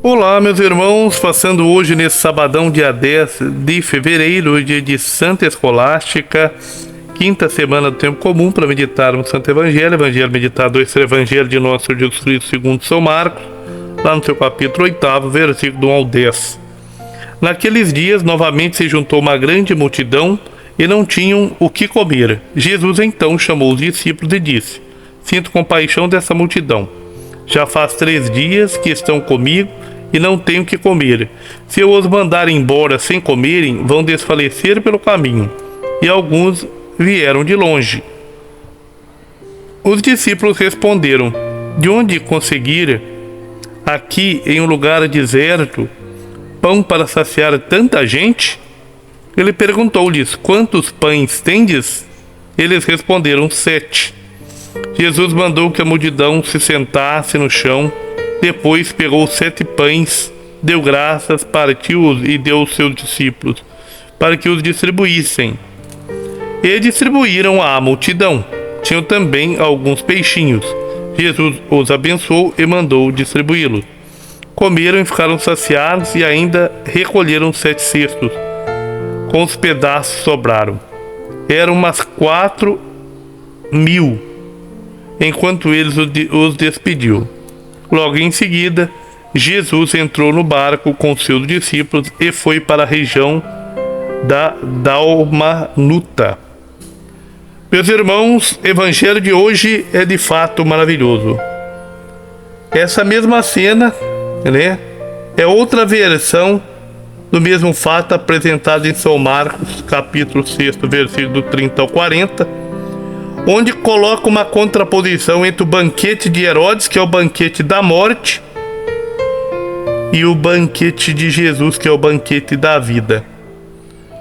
Olá, meus irmãos, passando hoje nesse sabadão, dia 10 de fevereiro, dia de Santa Escolástica, quinta semana do Tempo Comum, para meditarmos o Santo Evangelho meditado, esse Evangelho de Nosso Senhor Jesus Cristo segundo São Marcos, lá no seu capítulo 8, versículo do 1 ao 10. Naqueles dias, novamente se juntou uma grande multidão e não tinham o que comer. Jesus então chamou os discípulos e disse: Sinto compaixão dessa multidão. Já faz 3 dias que estão comigo e não tenho o que comer. Se eu os mandar embora sem comerem, vão desfalecer pelo caminho. E alguns vieram de longe. Os discípulos responderam: De onde conseguir aqui em um lugar deserto pão para saciar tanta gente? Ele perguntou-lhes: Quantos pães tendes? Eles responderam: 7. Jesus mandou que a multidão se sentasse no chão. Depois pegou 7 pães, deu graças, partiu-os e deu aos seus discípulos, para que os distribuíssem. E distribuíram à multidão. Tinham também alguns peixinhos. Jesus os abençoou e mandou distribuí-los. Comeram e ficaram saciados e ainda recolheram 7 cestos. Com os pedaços sobraram. Eram umas 4.000, enquanto eles os despediu. Logo em seguida, Jesus entrou no barco com seus discípulos e foi para a região da Dalmanuta. Meus irmãos, o evangelho de hoje é de fato maravilhoso. Essa mesma cena, é outra versão do mesmo fato apresentado em São Marcos, capítulo 6, versículo do 30 ao 40, onde coloca uma contraposição entre o banquete de Herodes, que é o banquete da morte, e o banquete de Jesus, que é o banquete da vida.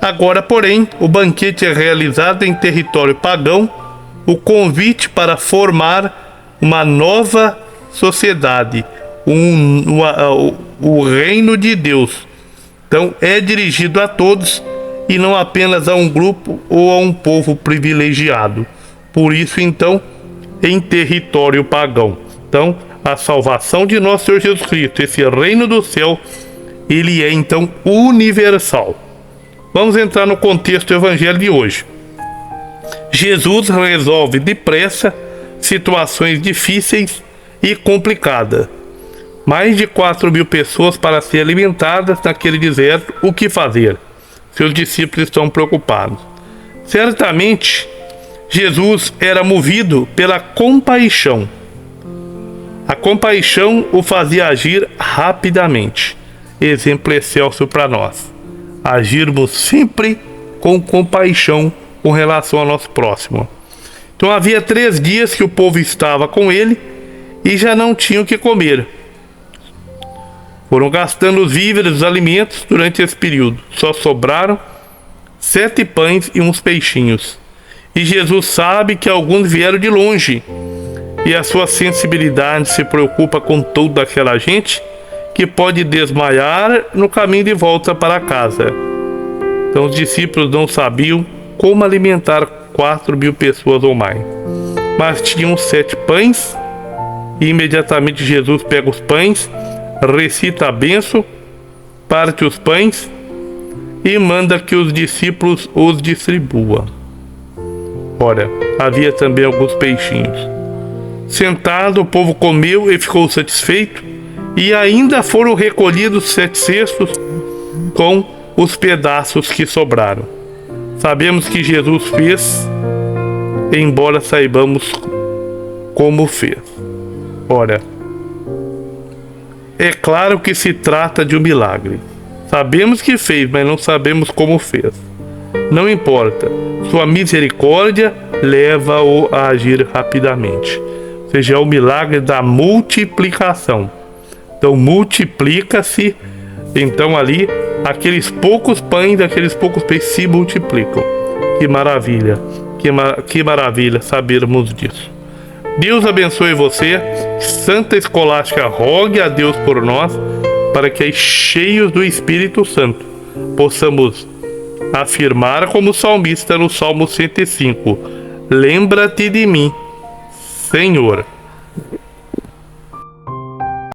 Agora, porém, o banquete é realizado em território pagão, o convite para formar uma nova sociedade, o reino de Deus. Então, é dirigido a todos e não apenas a um grupo ou a um povo privilegiado. Por isso, então, em território pagão. Então, a salvação de nosso Senhor Jesus Cristo, esse reino do céu, ele é, então, universal. Vamos entrar no contexto do evangelho de hoje. Jesus resolve depressa situações difíceis e complicadas. Mais de 4.000 pessoas para serem alimentadas naquele deserto. O que fazer? Seus discípulos estão preocupados. Certamente, Jesus era movido pela compaixão. A compaixão o fazia agir rapidamente. Exemplo excelso para nós. Agirmos sempre com compaixão com relação ao nosso próximo. Então havia 3 dias que o povo estava com ele e já não tinham o que comer. Foram gastando os víveres, os alimentos durante esse período. Só sobraram 7 pães e uns peixinhos. E Jesus sabe que alguns vieram de longe, e a sua sensibilidade se preocupa com toda aquela gente que pode desmaiar no caminho de volta para casa. Então os discípulos não sabiam como alimentar 4.000 pessoas ou mais, mas tinham 7 pães, e imediatamente Jesus pega os pães, recita a bênção, parte os pães e manda que os discípulos os distribuam. Ora, havia também alguns peixinhos. Sentado, o povo comeu e ficou satisfeito, e ainda foram recolhidos 7 cestos com os pedaços que sobraram. Sabemos que Jesus fez, embora saibamos como fez. Ora, é claro que se trata de um milagre. Sabemos que fez, mas não sabemos como fez. Não importa, sua misericórdia leva-o a agir rapidamente. Ou seja, é o milagre da multiplicação. Então multiplica-se, então ali, aqueles poucos pães, aqueles poucos peixes se multiplicam. Que maravilha, que maravilha sabermos disso. Deus abençoe você. Santa Escolástica, rogue a Deus por nós, para que, cheios do Espírito Santo, possamos afirmar como salmista no Salmo 105: Lembra-te de mim, Senhor.